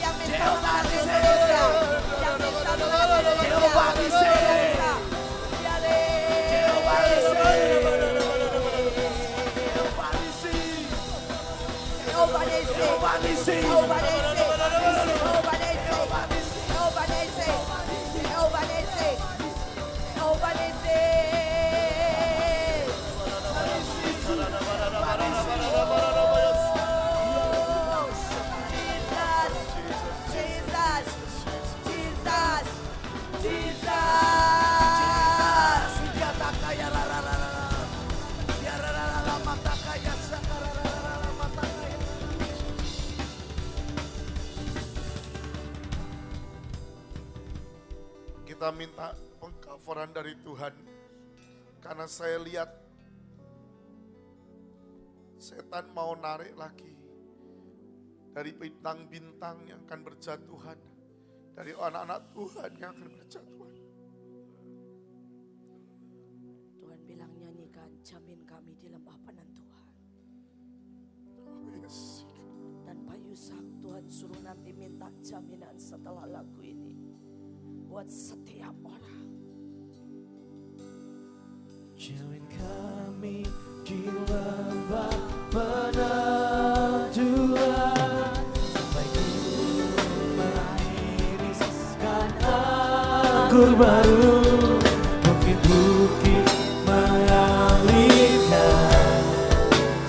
yang bisa menolong Indonesia. Yang bisa menolong Indonesia. Kita minta pengcoveran dari Tuhan. Karena saya lihat setan mau narik lagi dari bintang-bintang yang akan berjatuhan. Dari anak-anak Tuhan yang akan berjatuhan. Tuhan bilang nyanyikan jamin kami di lembah penentuan. Yes. Dan Pak Yusak Tuhan suruh nanti minta jaminan setelah lagu ini. Buat setiap orang. Jamin kami di lembah penentuan, sampai ku mengiriskan anggur baru, bukit-bukit mengalirkan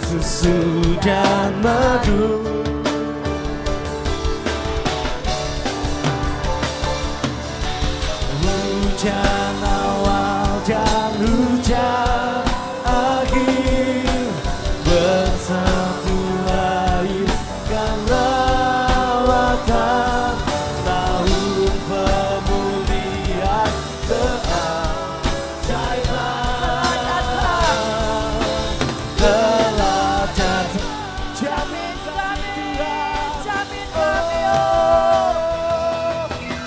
susu dan madu. Hujan awal dan hujan akhir bersatu lainkan lawatan tahun pemulihan keajaiban telah datang. Jamin kami Tuhan, jamin kami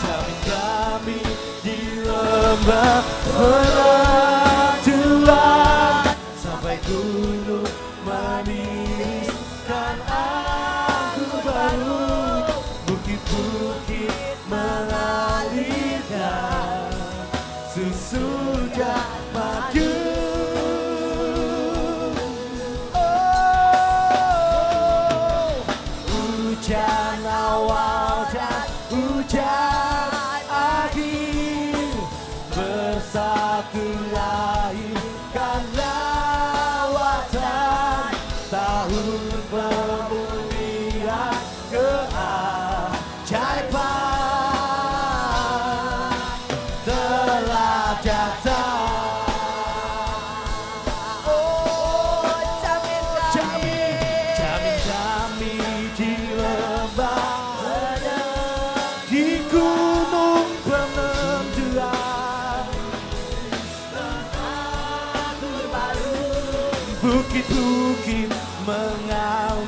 jamin kami di lembah penentuan, sampai gunung meniriskan anggur baru, bukit-bukit mengalirkan susu dan madu. Oh, hujan awal akhir bersatu lagi karena lawatan tahun pemulihan keajaiban telah datang. Jamin di lembah, di gunung penentuan, bukit-bukit mengalirkan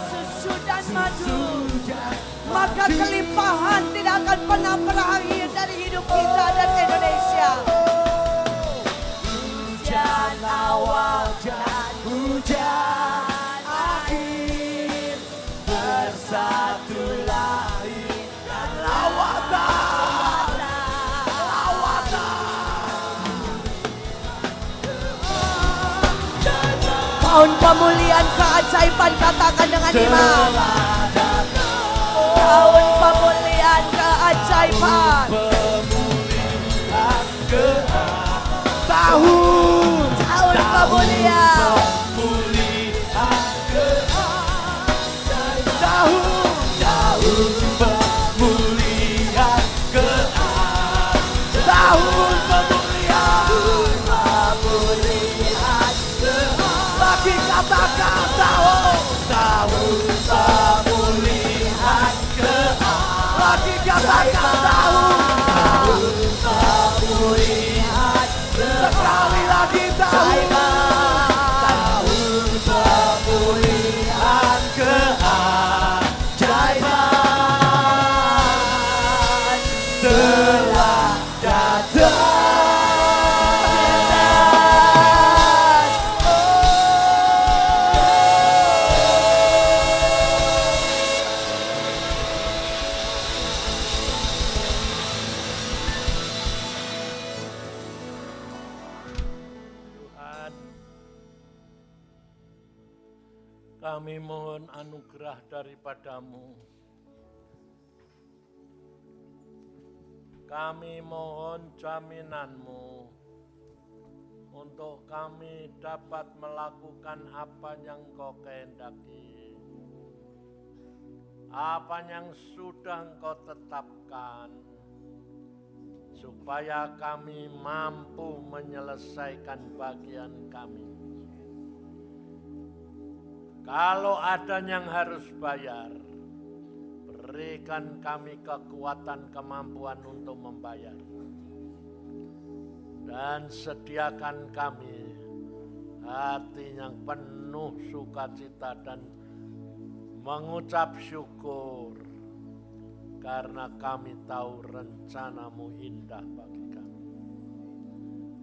Susu dan madu. dan Maka kelimpahan tidak akan pernah berakhir dari hidup kita dan Indonesia. hujan awal dan hujan akhir bersatu lagi dan lawatan Tahun pemulihan keajaiban, katakan dengan iman. Tahun pemulihan keajaiban. pemulihan tahun Tahun pemulihan. pemulihan tahun pemulihan tahun pemulihan lagi katakan tahun pemulihan lagi katakan tahun pemulihan sekali lagi tahun pemulihan keajaiban telah datang. Tuhan, kami mohon anugerah daripadamu. Kami mohon jaminanmu untuk kami dapat melakukan apa yang kau kehendaki. Apa yang sudah engkau tetapkan. Supaya kami mampu menyelesaikan bagian kami. Kalau ada yang harus bayar, berikan kami kekuatan kemampuan untuk membayar. Dan sediakan kami hati yang penuh sukacita dan mengucap syukur. Karena kami tahu rencanamu indah bagi kami.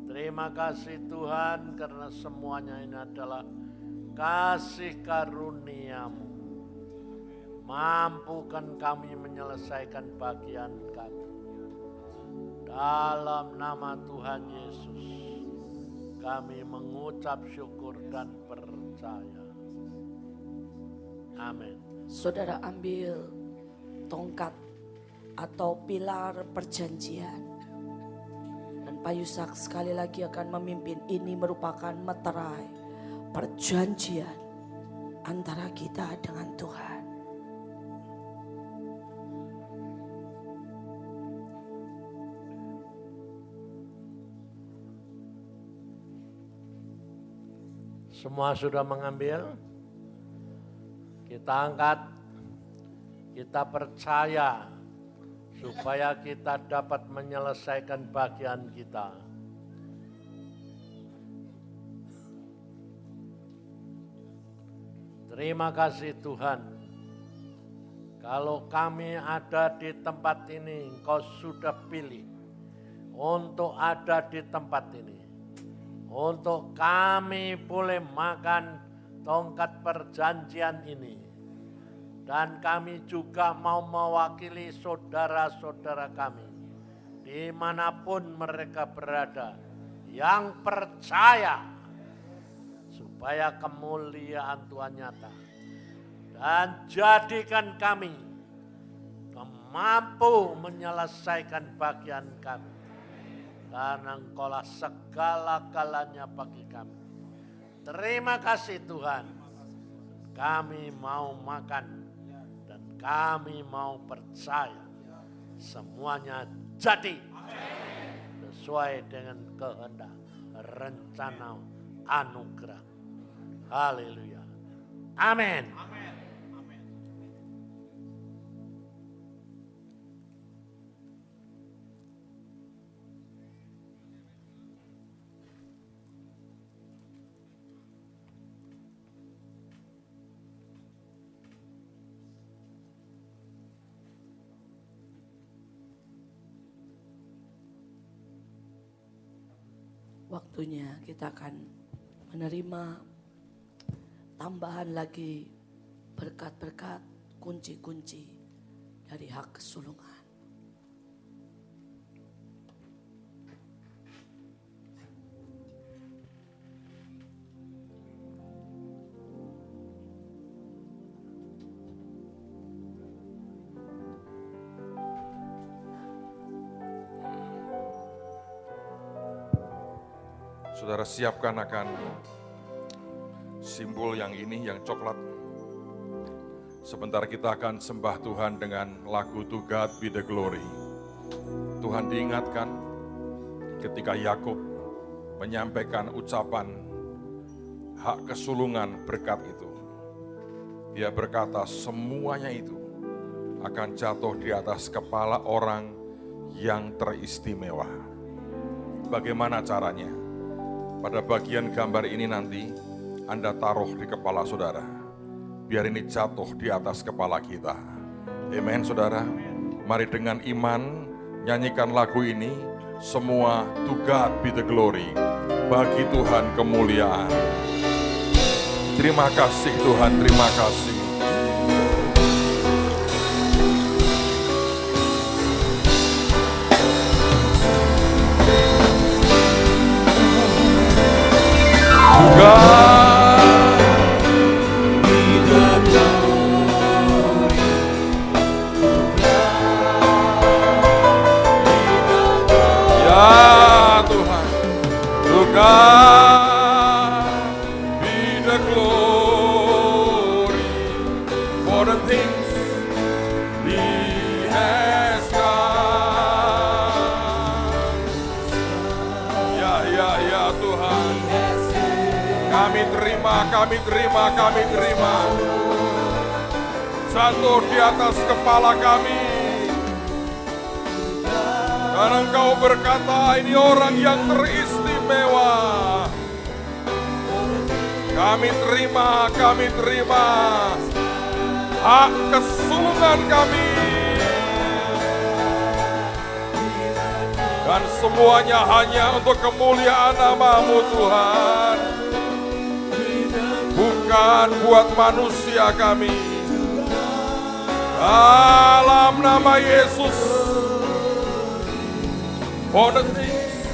Terima kasih Tuhan karena semuanya ini adalah kasih karuniamu. Mampukan kami menyelesaikan bagian kami. Dalam nama Tuhan Yesus, kami mengucap syukur dan percaya. Amin. Saudara ambil tongkat atau pilar perjanjian. Dan Pak Yusak sekali lagi akan memimpin. Ini merupakan meterai perjanjian antara kita dengan Tuhan. Semua sudah mengambil? Kita angkat, kita percaya supaya kita dapat menyelesaikan bagian kita. Terima kasih Tuhan. Kalau kami ada di tempat ini, Engkau sudah pilih untuk ada di tempat ini. Untuk kami boleh makan tongkat perjanjian ini. Dan kami juga mau mewakili saudara-saudara kami, dimanapun mereka berada, yang percaya supaya kemuliaan Tuhan nyata. Dan jadikan kami mampu menyelesaikan bagian kami. Karena Engkaulah segala-galanya bagi kami. Terima kasih Tuhan. Kami mau makan dan kami mau percaya. Semuanya jadi sesuai dengan kehendak, rencana, anugerah. Haleluya. Amin. Waktunya kita akan menerima tambahan lagi berkat-berkat, kunci-kunci dari hak kesulungan. Saudara siapkan akan simbol yang ini, yang coklat. Sebentar kita akan sembah Tuhan dengan lagu To God Be The Glory. Tuhan diingatkan ketika Yakub menyampaikan ucapan hak kesulungan berkat itu. Dia berkata semuanya itu akan jatuh di atas kepala orang yang teristimewa. Bagaimana caranya? Pada bagian gambar ini nanti Anda taruh di kepala saudara. Biar ini jatuh di atas kepala kita. Amen saudara. Mari dengan iman nyanyikan lagu ini. Semua To God Be The Glory. Bagi Tuhan kemuliaan. Terima kasih Tuhan, terima kasih. Ya Tuhan, To God be the glory for the things He has done. Ya Tuhan. Kami terima. Jatuh di atas kepala kami. Dan Engkau berkata, ini orang yang teristimewa. Kami terima hak kesulungan kami. Dan semuanya hanya untuk kemuliaan nama-Mu Tuhan. Bukan buat manusia kami. Dalam nama Yesus. For the things.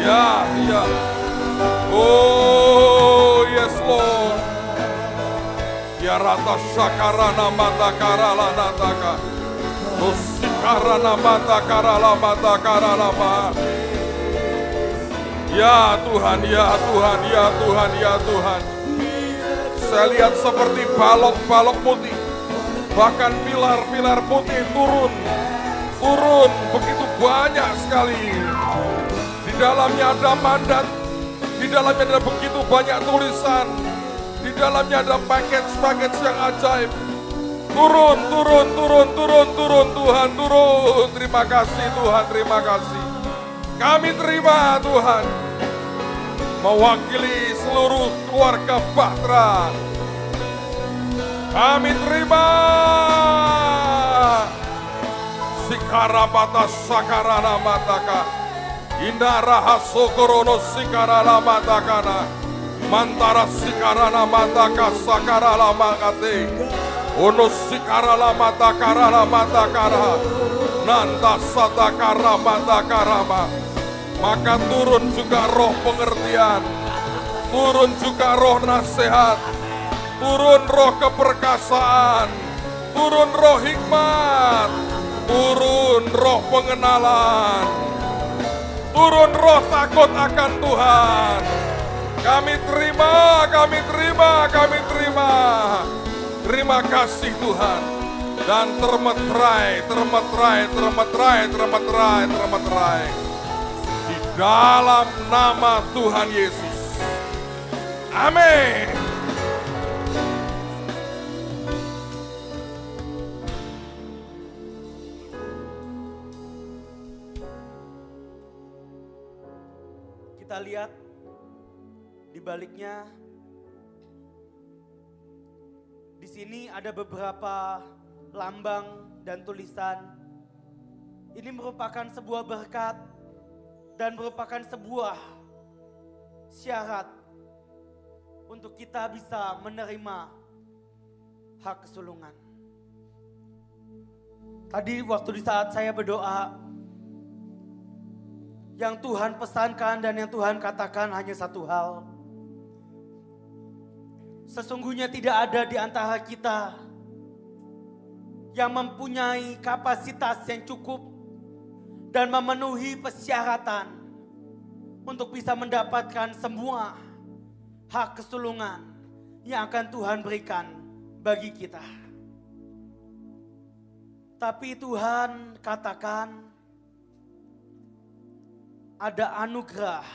Ya. Oh yes Lord. Ya rata sakarana mata karala nataka. Tusikarana mata karala mata karalama. Ya Tuhan. Saya lihat seperti balok-balok putih. Bahkan pilar-pilar putih turun begitu banyak sekali. Di dalamnya ada mandat. Di dalamnya ada begitu banyak tulisan. Di dalamnya ada package yang ajaib. Turun Tuhan, turun. Terima kasih Tuhan, terima kasih. Kami terima Tuhan. Mewakili seluruh keluarga Bahtera. Kami terima. Sikarabata sakarana mataka. Indara hasokorono sikarala matakana. Mantara sikarana mataka sakarala makate. Ono sikarala matakara matakara. Nanta satakara matakarama. Maka turun juga roh pengertian, turun juga roh nasihat, turun roh keperkasaan, turun roh hikmat, turun roh pengenalan, turun roh takut akan Tuhan. Kami terima, kami terima, kami terima. Terima kasih Tuhan. Dan termeterai, termeterai, termeterai, termeterai, termeterai. Di dalam nama Tuhan Yesus. Amin. Kita lihat di baliknya, di sini ada beberapa lambang dan tulisan. Ini merupakan sebuah berkat dan merupakan sebuah syarat untuk kita bisa menerima hak kesulungan. Tadi waktu di saat saya berdoa, yang Tuhan pesankan dan yang Tuhan katakan hanya satu hal. Sesungguhnya tidak ada di antara kita yang mempunyai kapasitas yang cukup dan memenuhi persyaratan untuk bisa mendapatkan semua hak kesulungan yang akan Tuhan berikan bagi kita. Tapi Tuhan katakan ada anugerah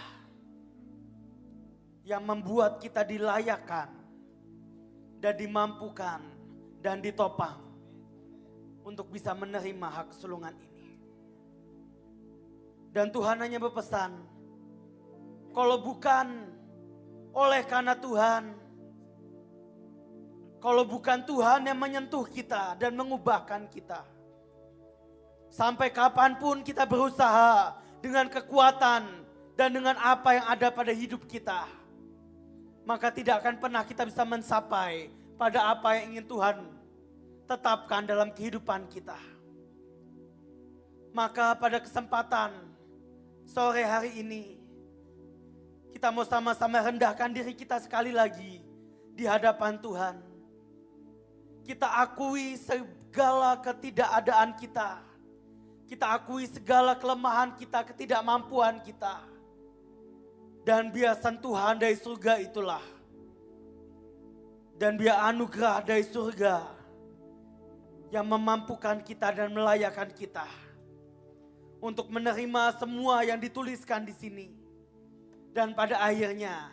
yang membuat kita dilayakkan dan dimampukan dan ditopang untuk bisa menerima hak kesulungan ini. Dan Tuhan hanya berpesan, kalau bukan oleh karena Tuhan, kalau bukan Tuhan yang menyentuh kita dan mengubahkan kita, sampai kapanpun kita berusaha dengan kekuatan dan dengan apa yang ada pada hidup kita, maka tidak akan pernah kita bisa mencapai pada apa yang ingin Tuhan tetapkan dalam kehidupan kita. Maka pada kesempatan sore hari ini, kita mau sama-sama rendahkan diri kita sekali lagi di hadapan Tuhan. Kita akui segala ketidakadaan kita. Kita akui segala kelemahan kita, ketidakmampuan kita. Dan biar sentuhan dari surga itulah. Dan biar anugerah dari surga yang memampukan kita dan melayakkan kita untuk menerima semua yang dituliskan di sini. Dan pada akhirnya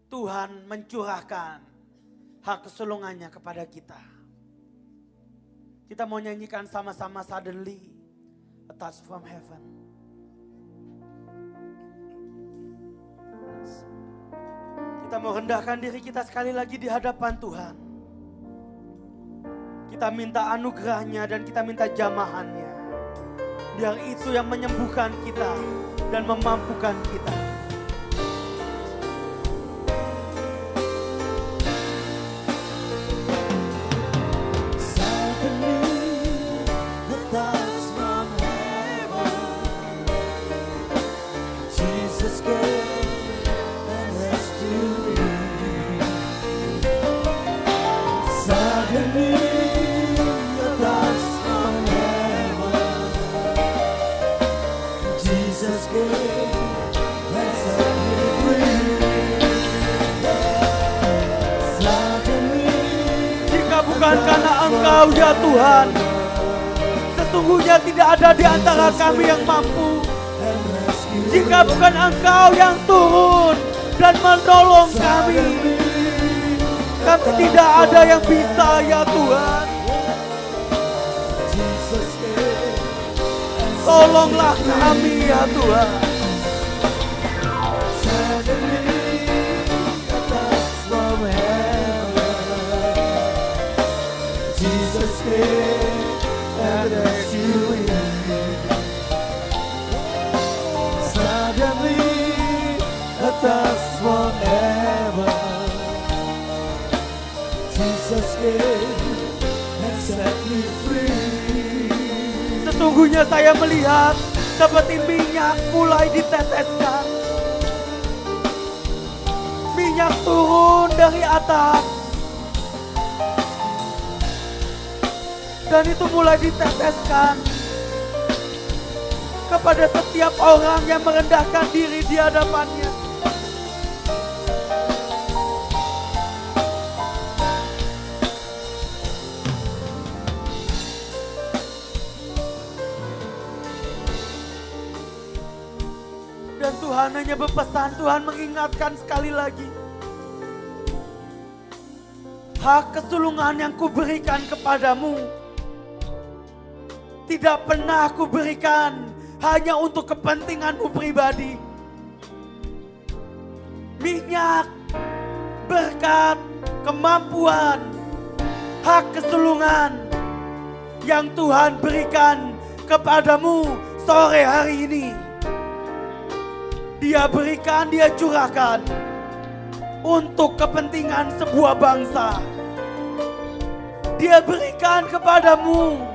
Tuhan mencurahkan hak kesulungannya kepada kita. Kita mau nyanyikan sama-sama Suddenly, A Touch from Heaven. Kita mau rendahkan diri kita sekali lagi di hadapan Tuhan. Kita minta anugerahnya dan kita minta jamahannya. Biar itu yang menyembuhkan kita dan memampukan kita. Bukan karena Engkau ya Tuhan, sesungguhnya tidak ada di antara kami yang mampu. Jika bukan Engkau yang turun dan menolong kami tidak ada yang bisa ya Tuhan. Tolonglah kami ya Tuhan. Sesungguhnya saya melihat seperti minyak mulai diteteskan. Minyak turun dari atas. Dan itu mulai diteteskan kepada setiap orang yang merendahkan diri di hadapannya. Dan Tuhan hanya berpesan, Tuhan mengingatkan sekali lagi. Hak kesulungan yang kuberikan kepadamu tidak pernah kuberikan hanya untuk kepentinganmu pribadi. Minyak, berkat, kemampuan, hak kesulungan yang Tuhan berikan kepadamu sore hari ini, Dia berikan, Dia curahkan untuk kepentingan sebuah bangsa. Dia berikan kepadamu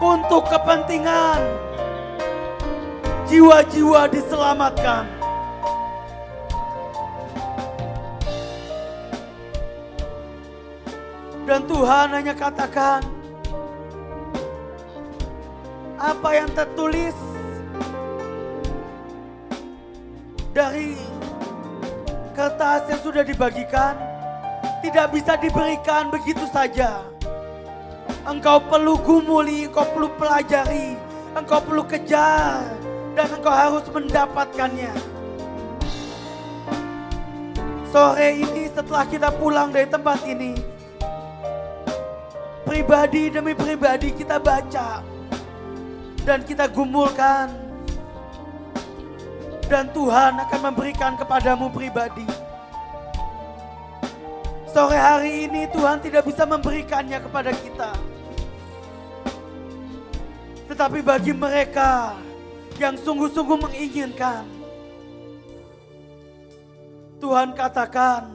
untuk kepentingan jiwa-jiwa diselamatkan. Dan Tuhan hanya katakan, apa yang tertulis dari kertas yang sudah dibagikan tidak bisa diberikan begitu saja. Engkau perlu gumuli, engkau perlu pelajari, engkau perlu kejar, dan engkau harus mendapatkannya. Sore ini setelah kita pulang dari tempat ini, pribadi demi pribadi kita baca dan kita gumulkan. Dan Tuhan akan memberikan kepadamu pribadi. Sore hari ini Tuhan tidak bisa memberikannya kepada kita. Tetapi bagi mereka yang sungguh-sungguh menginginkan, Tuhan katakan,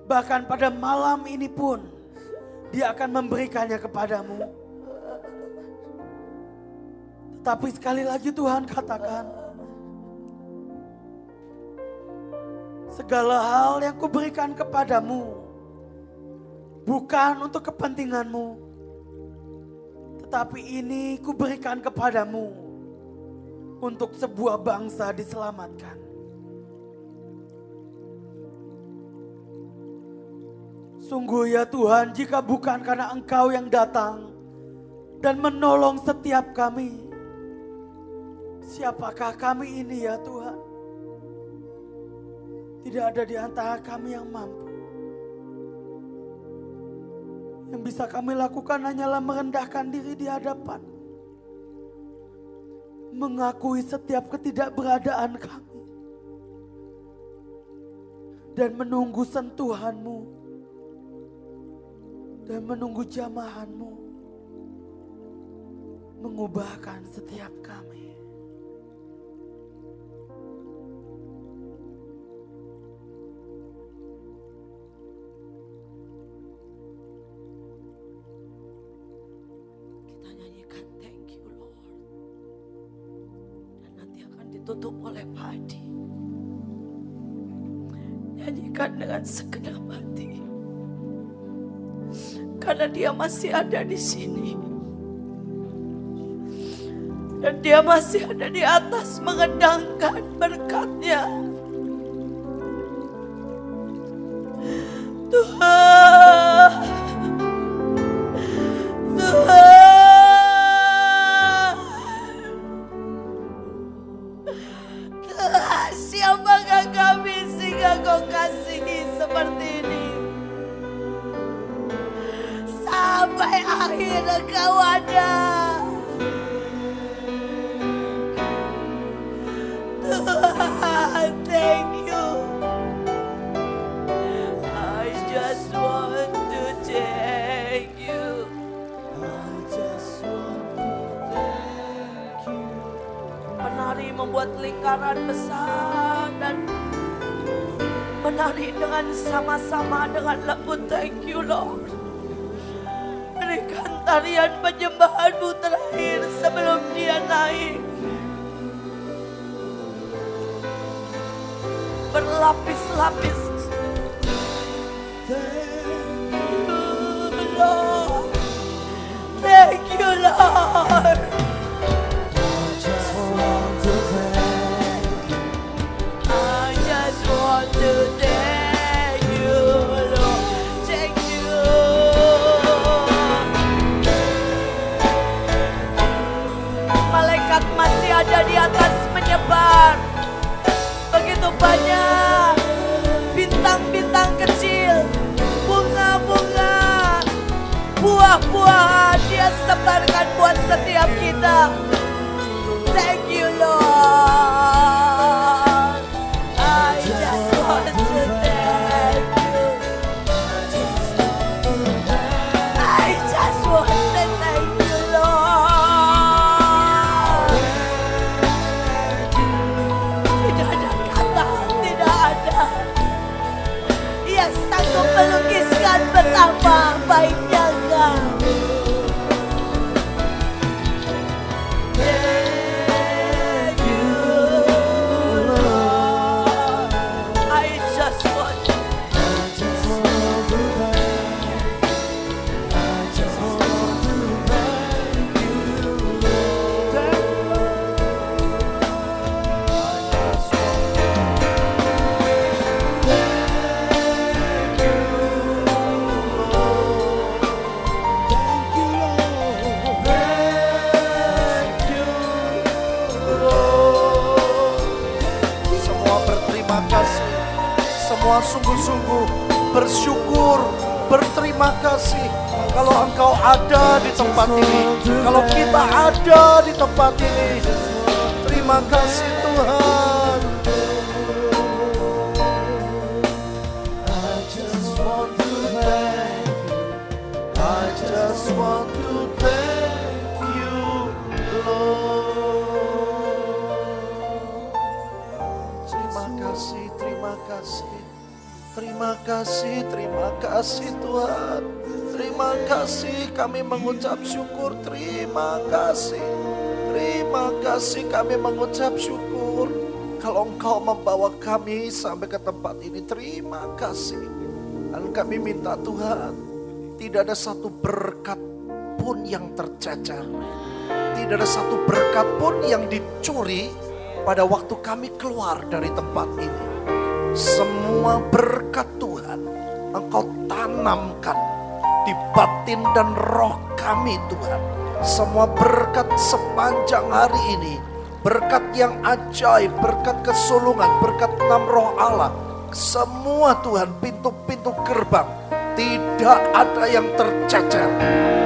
bahkan pada malam ini pun Dia akan memberikannya kepadamu. Tetapi sekali lagi Tuhan katakan, segala hal yang kuberikan kepadamu bukan untuk kepentinganmu, tetapi ini kuberikan kepadamu untuk sebuah bangsa diselamatkan. Sungguh ya Tuhan, jika bukan karena Engkau yang datang dan menolong setiap kami, siapakah kami ini ya Tuhan? Tidak ada di antara kami yang mampu. Yang bisa kami lakukan hanyalah merendahkan diri di hadapan, mengakui setiap ketidakberadaan kami, dan menunggu sentuhan-Mu, dan menunggu jamahan-Mu mengubahkan setiap kami. Tutup oleh padi. Nyanyikan dengan segenap hati. Karena Dia masih ada di sini. Dan Dia masih ada di atas mengendangkan berkat-Nya. Tuhan. Tuhan. Siapakah kami sehingga Kau kasihi seperti ini? Sampai akhir Engkau ada. Tuhan, thank you. I just want to thank you. I just want to thank you. Penari membuat lingkaran besar dan menari dengan sama-sama dengan lembut. Thank you Lord. Berikan tarian penyembahan-Mu terakhir sebelum Dia naik. Berlapis-lapis. Thank you Lord. berkat masih ada di atas menyebar. Begitu banyak bintang-bintang kecil, bunga-bunga, buah-buahan Dia sebarkan buat setiap kita. Thank you Lord. I just want to thank you. I just want to thank you Lord. Tidak ada kata, tidak ada yang sanggup melukiskan betapa baiknya Engkau. Thank you Lord. I just want to Semua berterima kasih, semua sungguh-sungguh bersyukur, berterima kasih. Kalau Engkau ada di tempat ini, kalau kita ada di tempat ini, terima kasih Tuhan. I just want to thank you, I just want to thank you, Lord. Terima kasih, terima kasih. Terima kasih, terima kasih Tuhan. Terima kasih kami mengucap syukur. Terima kasih. Terima kasih kami mengucap syukur. Kalau Engkau membawa kami sampai ke tempat ini, terima kasih. Dan kami minta Tuhan, tidak ada satu berkat pun yang tercecer. Tidak ada satu berkat pun yang dicuri pada waktu kami keluar dari tempat ini. Semua berkat Tuhan Engkau tanamkan di batin dan roh kami Tuhan. Semua berkat sepanjang hari ini, berkat yang ajaib, berkat kesulungan, berkat 6 roh Allah, semua Tuhan, pintu-pintu gerbang tidak ada yang tercecer.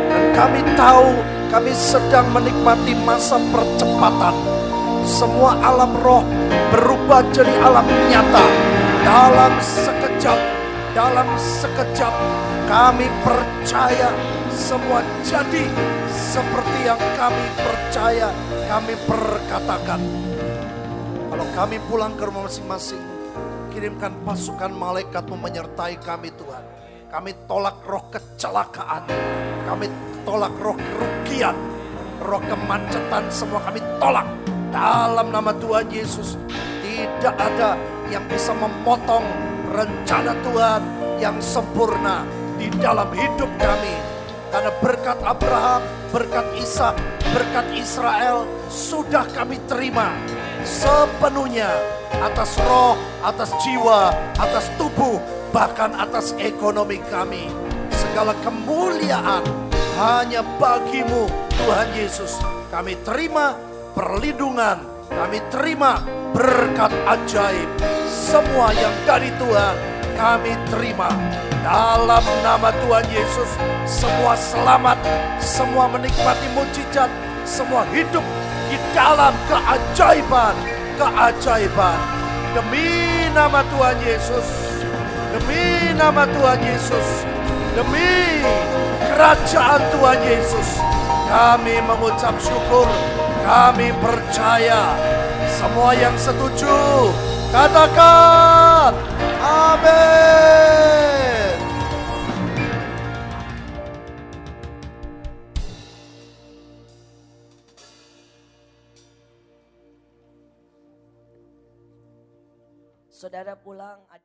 Dan kami tahu kami sedang menikmati masa percepatan. Semua alam roh berubah jadi alam nyata. Dalam sekejap kami percaya semua jadi seperti yang kami percaya, kami perkatakan. Kalau kami pulang ke rumah masing-masing, kirimkan pasukan malaikat-Mu menyertai kami Tuhan. Kami tolak roh kecelakaan, kami tolak roh kerugian, roh kemacetan, semua kami tolak. Dalam nama Tuhan Yesus, tidak ada yang bisa memotong rencana Tuhan yang sempurna di dalam hidup kami. Karena berkat Abraham, berkat Ishak, berkat Israel sudah kami terima sepenuhnya atas roh, atas jiwa, atas tubuh, bahkan atas ekonomi kami. Segala kemuliaan hanya bagi-Mu Tuhan Yesus. Kami terima perlindungan, kami terima berkat ajaib. Semua yang dari Tuhan kami terima. Dalam nama Tuhan Yesus, semua selamat, semua menikmati mujizat, semua hidup di dalam keajaiban. Demi nama Tuhan Yesus, demi nama Tuhan Yesus, demi kerajaan Tuhan Yesus, kami mengucap syukur, kami percaya. Semua yang setuju, katakan amin. Saudara pulang ada